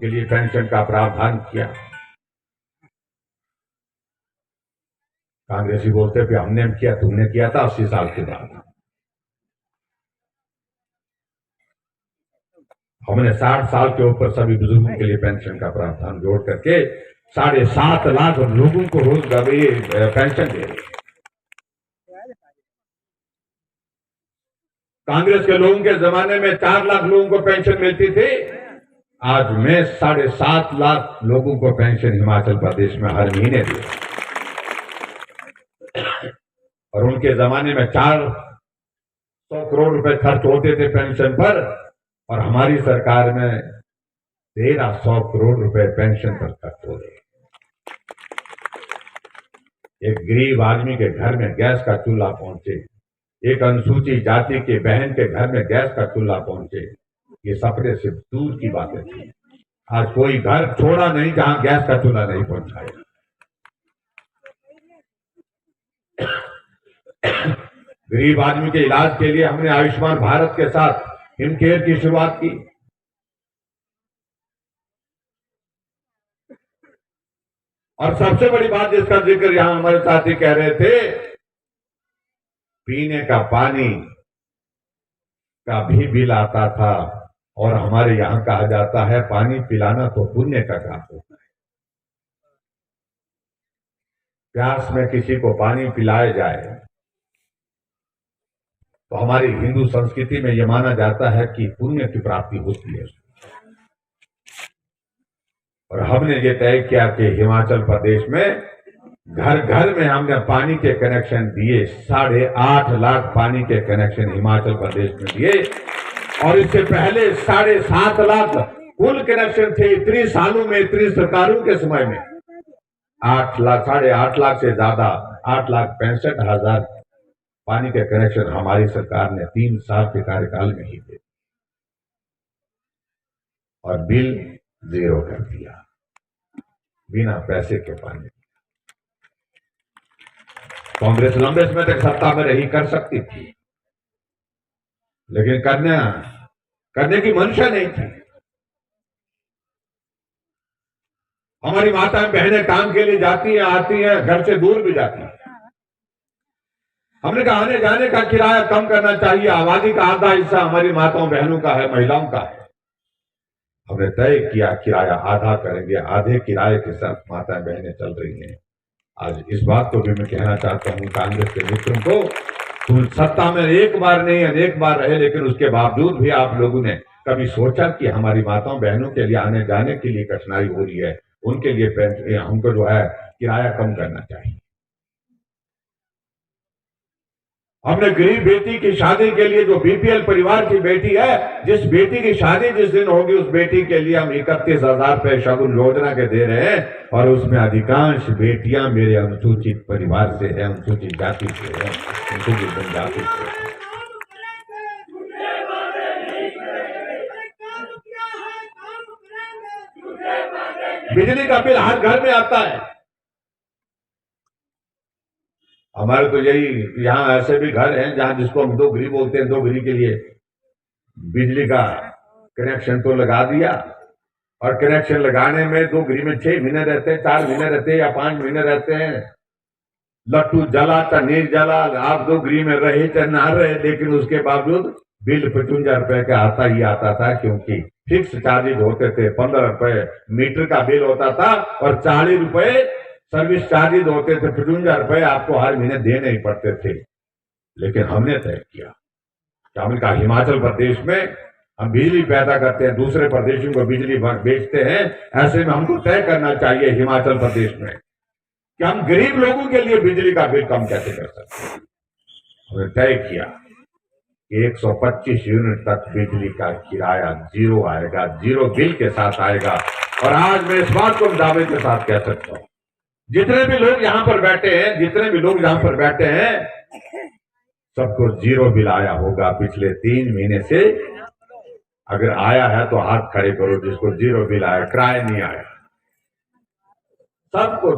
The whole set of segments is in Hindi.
उनके लिए पेंशन का प्रावधान किया। कांग्रेसी बोलते कि हमने किया, तुमने किया था 80 साल के बाद। हमने 60 साल के ऊपर सभी बुजुर्गों के लिए पेंशन का प्रावधान जोड़ करके 7.5 लाख लोगों को रोजगार पेंशन दे रही। कांग्रेस के लोगों के जमाने में 4 लाख लोगों को पेंशन मिलती थी। आज मैं 7.5 लाख लोगों को पेंशन हिमाचल प्रदेश में हर महीने दी। और उनके जमाने में 400 करोड़ रुपए खर्च होते थे पेंशन पर, और हमारी सरकार में 1300 करोड़ रुपए पेंशन पर खर्च हो रहे। एक गरीब आदमी के घर में गैस का चूल्हा पहुंचे, एक अनुसूचित जाति के बहन के घर में गैस का चूल्हा पहुंचे, ये सपने से दूर की बातें थी। आज कोई घर छोड़ा नहीं जहां गैस का चूल्हा नहीं पहुंचाया। गरीब आदमी के इलाज के लिए हमने आयुष्मान भारत के साथ हिमकेयर की शुरुआत की। और सबसे बड़ी बात जिसका जिक्र यहां हमारे साथी कह रहे थे, पीने का पानी का भी बिल आता था। और हमारे यहां कहा जाता है पानी पिलाना तो पुण्य का काम होता है। प्यास में किसी को पानी पिलाया जाए तो हमारी हिंदू संस्कृति में यह माना जाता है कि पुण्य की प्राप्ति होती है। और हमने ये तय किया कि हिमाचल प्रदेश में घर घर में हमने पानी के कनेक्शन दिए। 8.5 लाख पानी के कनेक्शन हिमाचल प्रदेश में दिए। और इससे पहले 7.5 लाख कुल कनेक्शन थे इतनी सालों में, इतनी सरकारों के समय में। 8.5 लाख से ज्यादा 8,65,000 पानी के कनेक्शन हमारी सरकार ने 3 साल के कार्यकाल में ही दिए और बिल 0 कर दिया, बिना पैसे के पानी। कांग्रेस लंबे समय तक सत्ता में रही, कर सकती थी, लेकिन करने की मंशा नहीं थी। हमारी माताएं बहनें काम के लिए जाती हैं, आती हैं, घर से दूर भी जाती हैं। हमने कहा आने जाने का किराया कम करना चाहिए। आबादी का आधा हिस्सा हमारी माताओं बहनों का है, महिलाओं का है। हमने तय किया किराया आधा करेंगे, आधे किराए के साथ माताएं बहनें चल रही हैं। आज इस बात को भी मैं कहना चाहता हूं कांग्रेस के मित्रों को, तुम सत्ता में एक बार नहीं अनेक बार रहे, लेकिन उसके बावजूद भी आप लोगों ने कभी सोचा कि हमारी माताओं बहनों के लिए आने जाने के लिए कठिनाई हो रही है, उनके लिए हमको जो है किराया कम करना चाहिए। हमने गरीब बेटी की शादी के लिए, जो बीपीएल परिवार की बेटी है, जिस बेटी की शादी जिस दिन होगी उस बेटी के लिए हम 31,000 रुपए शगुन योजना के दे रहे हैं। और उसमें अधिकांश बेटियां मेरे अनुसूचित परिवार से है, अनुसूचित जाति से है, अनुसूचित जनजाति से है। बिजली का बिल हर घर में आता है। हमारे तो यही यहाँ ऐसे भी घर हैं जहां जिसको हम 2 घड़ी बोलते हैं, 2 घड़ी के लिए बिजली का कनेक्शन तो लगा दिया। और कनेक्शन लगाने में 2 घड़ी में 6 महीने रहते हैं, 4 महीने रहते हैं या 5 महीने रहते हैं। लट्टू जला चाहे नहीं जला, आप 2 घड़ी में रहे चाहे ना रहे, लेकिन उसके बावजूद बिल 55 रुपए का आता ही आता था, क्योंकि फिक्स चार्जेज होते थे। 15 रुपए मीटर का बिल होता था और 40 रुपए सर्विस चार्जेज होते थे। 55 रुपए आपको हर महीने देने ही पड़ते थे। लेकिन हमने तय किया कि हमने कहा हिमाचल प्रदेश में हम बिजली पैदा करते हैं, दूसरे प्रदेशों को बिजली बेचते हैं। ऐसे में हमको तय करना चाहिए हिमाचल प्रदेश में कि हम गरीब लोगों के लिए बिजली का बिल कम कैसे कर सकते हैं। हमने तय किया कि 125 यूनिट तक बिजली का किराया 0 आएगा, 0 बिल के साथ आएगा। और आज मैं इस बात को दावे के साथ कह सकता हूं, जितने भी लोग यहां पर बैठे हैं, सबको 0 बिल आया होगा पिछले 3 महीने से। अगर आया है तो हाथ खड़े करो जिसको 0 बिल आया, किराया नहीं आया। सबको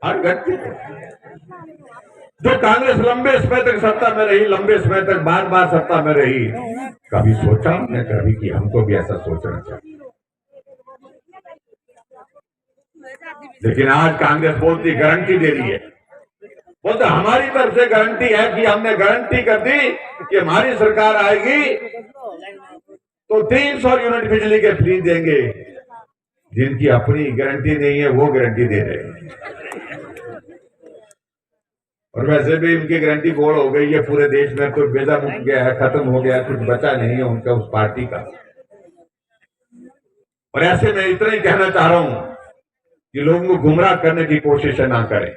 हर व्यक्ति को। जो कांग्रेस लंबे समय तक सत्ता में रही, लंबे समय तक बार बार सत्ता में रही, कभी सोचा हमने कभी कि हमको भी ऐसा सोचना चाहिए। लेकिन आज कांग्रेस बोलती गारंटी दे रही है, बोलते हमारी तरफ से गारंटी है कि हमने गारंटी कर दी कि हमारी सरकार आएगी तो 300 यूनिट बिजली के फ्री देंगे। जिनकी अपनी गारंटी नहीं है वो गारंटी दे रहे हैं, और वैसे भी इनकी गारंटी बोल हो गई है पूरे देश में, तो बेजा मुक गया है, खत्म हो गया, कुछ बचा नहीं है उनका उस पार्टी का। और ऐसे में इतना ही कहना चाह रहा हूं कि लोगों को गुमराह करने की कोशिश ना करें।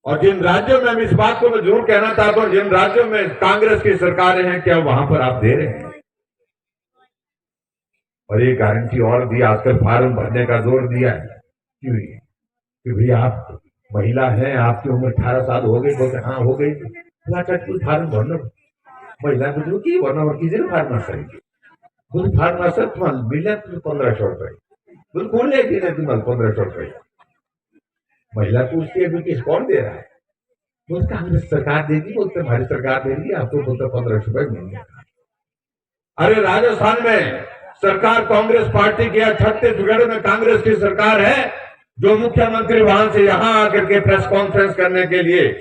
और जिन राज्यों में, हम इस बात को मैं जरूर कहना चाहता हूं, जिन राज्यों में कांग्रेस की सरकारें हैं, क्या वहां पर आप दे रहे हैं? और ये गारंटी और दी, आजकल फार्म भरने का जोर दिया है क्यों? कि भाई आप महिला हैं, आपकी उम्र 18 साल हो गई, बोलते हाँ हो गई, फार्म भरना महिला को की भरना और किसी फार्म बोल फार्म तुम्हारा मिले 1500 रुपये, बोल कौन लेती है तुम्हारा 1500 रुपये? महिला पूछती है किस कौन दे रहा है? बोलते कांग्रेस सरकार देगी, बोलते हमारी सरकार दे रही है आपको, बोलते 1500 रुपये मिलेंगे। अरे राजस्थान में सरकार कांग्रेस पार्टी की है, छत्तीसगढ़ में कांग्रेस की सरकार है, जो मुख्यमंत्री वहां से यहां आकर के प्रेस कॉन्फ्रेंस करने के लिए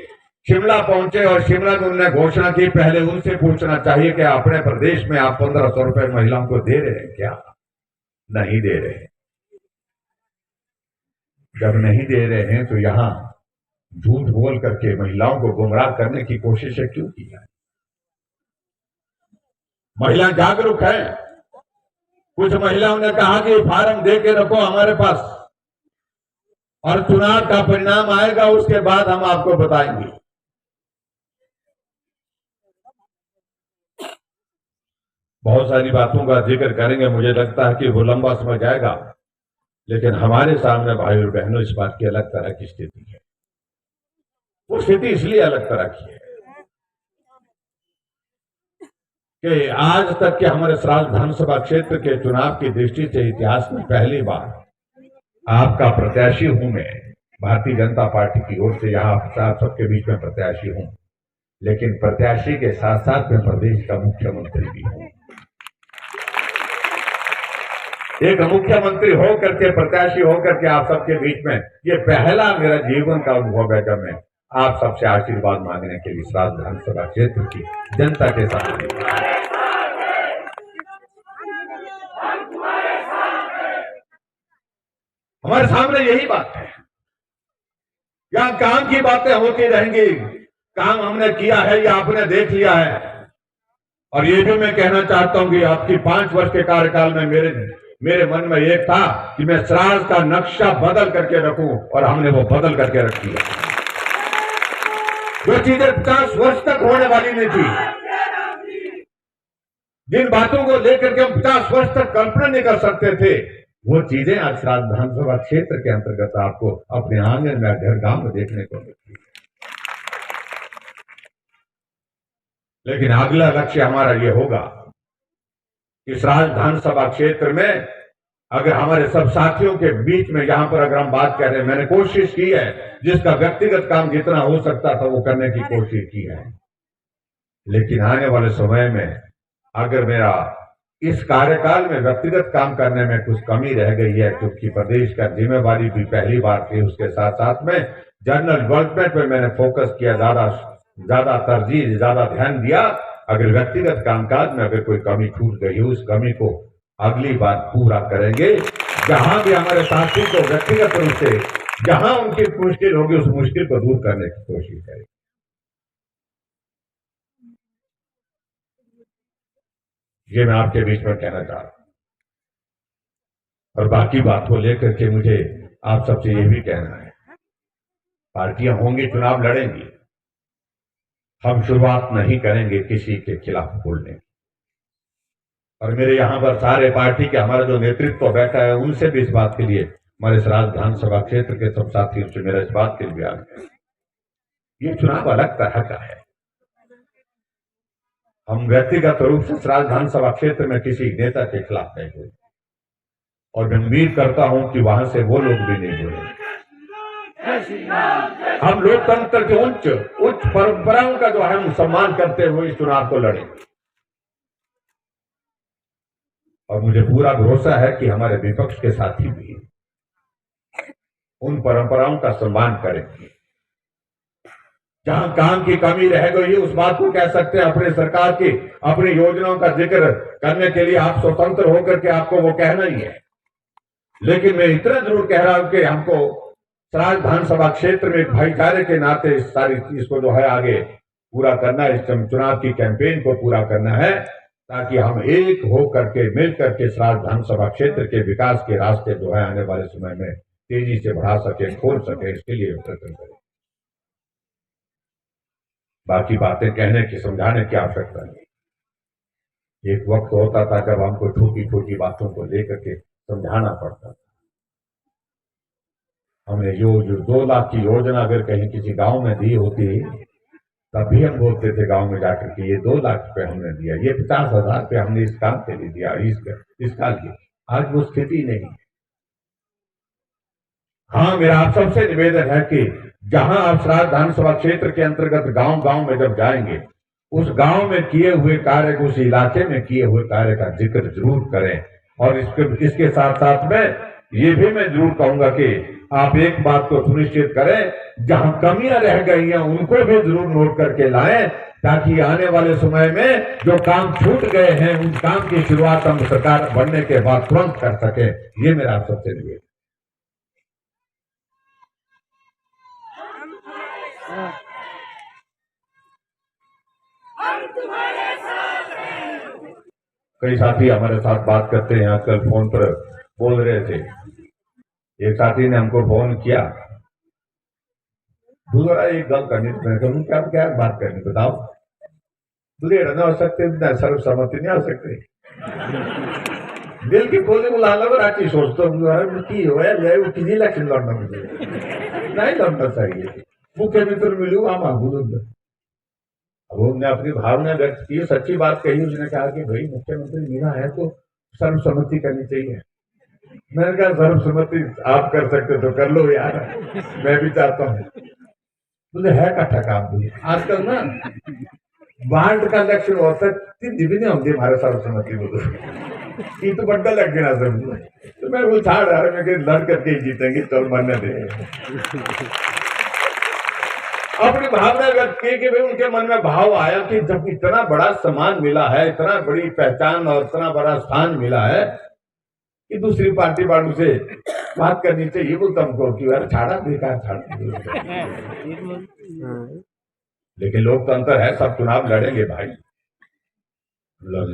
शिमला पहुंचे और शिमला में उन्होंने घोषणा की, पहले उनसे पूछना चाहिए कि अपने प्रदेश में आप 1500 रुपए महिलाओं को दे रहे हैं क्या? नहीं दे रहे हैं। जब नहीं दे रहे हैं तो यहां झूठ बोल करके महिलाओं को गुमराह करने की कोशिश क्यों की है? महिला जागरूक है। कुछ महिलाओं ने कहा कि फार्म दे के रखो हमारे पास, और चुनाव का परिणाम आएगा उसके बाद हम आपको बताएंगे। बहुत सारी बातों का जिक्र करेंगे, मुझे लगता है कि वो लंबा समय जाएगा, लेकिन हमारे सामने भाई और बहनों इस बात की अलग तरह की स्थिति है। वो स्थिति इसलिए अलग तरह की है कि आज तक के हमारे सराज विधानसभा क्षेत्र के चुनाव की दृष्टि से इतिहास में पहली बार आपका प्रत्याशी हूं मैं, भारतीय जनता पार्टी की ओर से यहां आप सबके बीच में प्रत्याशी हूं, लेकिन प्रत्याशी के साथ साथ मैं प्रदेश का मुख्यमंत्री भी हूं। एक मुख्यमंत्री हो करके, प्रत्याशी हो करके आप सबके बीच में ये पहला मेरा जीवन का अनुभव है जब मैं आप सबसे आशीर्वाद मांगने के लिए सराज विधानसभा क्षेत्र की जनता के साथ। हमारे सामने यही बात है, यहां काम की बातें होती रहेंगी, काम हमने किया है या आपने देख लिया है। और ये भी मैं कहना चाहता हूं कि आपकी 5 वर्ष के कार्यकाल में मेरे मन में एक था कि मैं सराज का नक्शा बदल करके रखूं, और हमने वो बदल करके रखी है। जो चीजें 50 वर्ष तक होने वाली नहीं थी, जिन बातों को लेकर के हम 50 वर्ष तक कल्पना नहीं कर सकते थे, वो चीजें आज सराज विधानसभा क्षेत्र के अंतर्गत आपको अपने आंगन में, घर गांव में देखने को मिलती है। लेकिन अगला लक्ष्य हमारा ये होगा कि सराज विधानसभा क्षेत्र में अगर हमारे सब साथियों के बीच में यहां पर अगर हम बात कर रहे हैं, मैंने कोशिश की है, जिसका व्यक्तिगत काम जितना हो सकता था वो करने की कोशिश की है। लेकिन आने वाले समय में अगर मेरा इस कार्यकाल में व्यक्तिगत काम करने में कुछ कमी रह गई है, क्योंकि प्रदेश का जिम्मेवारी भी पहली बार थी, उसके साथ साथ में जनरल डेवलपमेंट पे मैंने फोकस किया, ज्यादा तरजीह, ज्यादा ध्यान दिया। अगर व्यक्तिगत कामकाज में अगर कोई कमी छूट गई है, उस कमी को अगली बार पूरा करेंगे। जहां भी हमारे साथियों को व्यक्तिगत रूप से जहां उनकी मुश्किल होगी, उस मुश्किल को दूर करने की कोशिश करेंगे। ये मैं आपके बीच में कहना चाह रहा हूं। और बाकी बात को लेकर के मुझे आप सबसे ये भी कहना है, पार्टियां होंगी, चुनाव लड़ेंगी, हम शुरुआत नहीं करेंगे किसी के खिलाफ बोलने की। और मेरे यहां पर सारे पार्टी के हमारा जो नेतृत्व बैठा है, उनसे भी इस बात के लिए, हमारे सराज विधानसभा क्षेत्र के सब साथियों से मेरा इस बात के लिए आग्रह है, ये चुनाव अलग तरह का है। हम व्यक्तिगत रूप से सराज विधानसभा क्षेत्र में किसी नेता के खिलाफ नहीं बोले, और मैं उम्मीद करता हूं कि वहां से वो लोग भी नहीं बोले। हम लोकतंत्र के उच्च परंपराओं का जो है हम सम्मान करते हुए इस चुनाव को लड़ेंगे। और मुझे पूरा भरोसा है कि हमारे विपक्ष के साथी भी उन परंपराओं का सम्मान करेंगे। जहां काम की कमी रह गई उस बात को कह सकते हैं, अपने सरकार की अपनी योजनाओं का जिक्र करने के लिए आप स्वतंत्र होकर के आपको वो कहना ही है। लेकिन मैं इतना जरूर कह रहा हूं कि हमको सराज विधानसभा क्षेत्र में भाईचारे के नाते इस सारी चीज को जो है आगे पूरा करना है, इस चुनाव की कैंपेन को पूरा करना है, ताकि हम एक हो करके मिल करके सराज विधानसभा क्षेत्र के विकास के रास्ते जो है आने वाले समय में तेजी से बढ़ा सके, खोल सके, इसके लिए प्रयत्न करें। बाकी बातें कहने की समझाने की आवश्यकता नहीं। एक वक्त होता था जब हमको छोटी छोटी बातों को लेकर के समझाना पड़ता था। हमने जो 2 लाख की योजना अगर कहीं किसी गांव में दी होती तब भी हम बोलते थे गांव में जाकर के ये 2 लाख रुपए हमने दिया, ये 50,000 रुपये हमने इस काम के लिए दिया, इसका लिए। आज वो स्थिति नहीं है। हाँ, मेरा आप सबसे निवेदन है कि जहां आप सराज विधानसभा क्षेत्र के अंतर्गत गांव गांव में जब जाएंगे, उस गांव में किए हुए कार्य, उस इलाके में किए हुए कार्य का जिक्र जरूर करें। और इसके साथ साथ में ये भी मैं जरूर कहूंगा कि आप एक बात को सुनिश्चित करें, जहां कमियां रह गई हैं उनको भी जरूर नोट करके लाएं, ताकि आने वाले समय में जो काम छूट गए हैं उन काम की शुरुआत हम सरकार बनने के बाद तुरंत कर सके। ये मेरा आप सबसे निवेदन। कई साथी हमारे साथ बात करते हैं, आजकल फोन पर बोल रहे थे। एक साथी ने हमको फोन किया, दूसरा एक गल करनी, मैं कहूँ क्या क्या बात करनी बताओ। दूसरे ना हो सकते, सर्वसम्मति नहीं हो सकते। दिल की बोली बुला लो, राची सोचता हूँ की हो किसी इलेक्शन लड़ना, मुझे नहीं लड़ना चाहिए। मुख्यमंत्री मिलू आम अब उसने अपनी भावना व्यक्त की, सच्ची बात कही। उसने कहा कि भाई मुख्यमंत्री मिला है तो सर्वसम्मति करनी चाहिए। मैंने कहा सर्वसम्मति आप कर सकते तो कर लो यार, मैं भी चाहता हूँ। मुझे है कट्ठा काम भी आजकल ना बांट का इलेक्शन होता है, नहीं होती हमारे सर्वसम्मति बोलो ये तो बड्डा लग गया सब। तो मैं वो छाड़ रहा है, मैं लड़ करके ही जीतेंगे, चल मानने दे। अपनी भावना व्यक्त की कि भाई उनके मन में भाव आया कि जब इतना बड़ा सम्मान मिला है, इतना बड़ी पहचान और इतना बड़ा स्थान मिला है कि दूसरी पार्टी वालों से बात करनी चाहिए। बोलता हमको कि यार छाड़ा बेकार छाड़ा। लेकिन लोकतंत्र है, सब चुनाव लड़ेंगे भाई,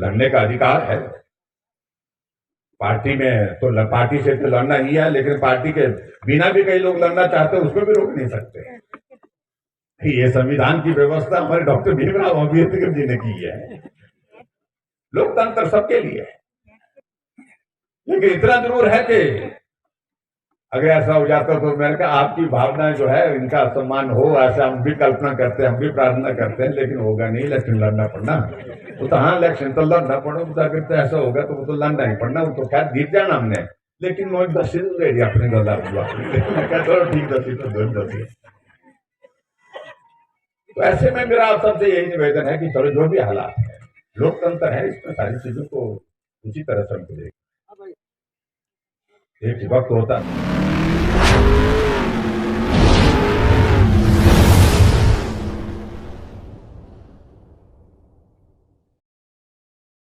लड़ने का अधिकार है। पार्टी में तो पार्टी से तो लड़ना ही है, लेकिन पार्टी के बिना भी कई लोग लड़ना चाहते हैं, उसको भी रोक नहीं सकते। ये संविधान की व्यवस्था हमारे डॉक्टर भीमराव अम्बेडकर जी ने की है। लोकतंत्र सबके लिए है, लेकिन इतना जरूर है कि अगर ऐसा हो जाता तो मैंने कहा आपकी भावनाएं जो है इनका सम्मान हो, ऐसा हम भी कल्पना करते हैं, हम भी प्रार्थना करते हैं, लेकिन होगा नहीं। इलेक्शन लड़ना पड़ना वो तो, हाँ इलेक्शन तो लड़ना पड़ो, अगर तो ऐसा होगा तो वो तो लड़ना ही पड़ना, वो तो खैर जीत जाना हमने। लेकिन वो 10 अपने गला चलो ठीक 10 तो ऐसे में मेरा आप सबसे यही निवेदन है कि चलो जो भी हालात है, लोकतंत्र है, इसमें सारी चीजों को उसी तरह से हमको देखना। एक वक्त होता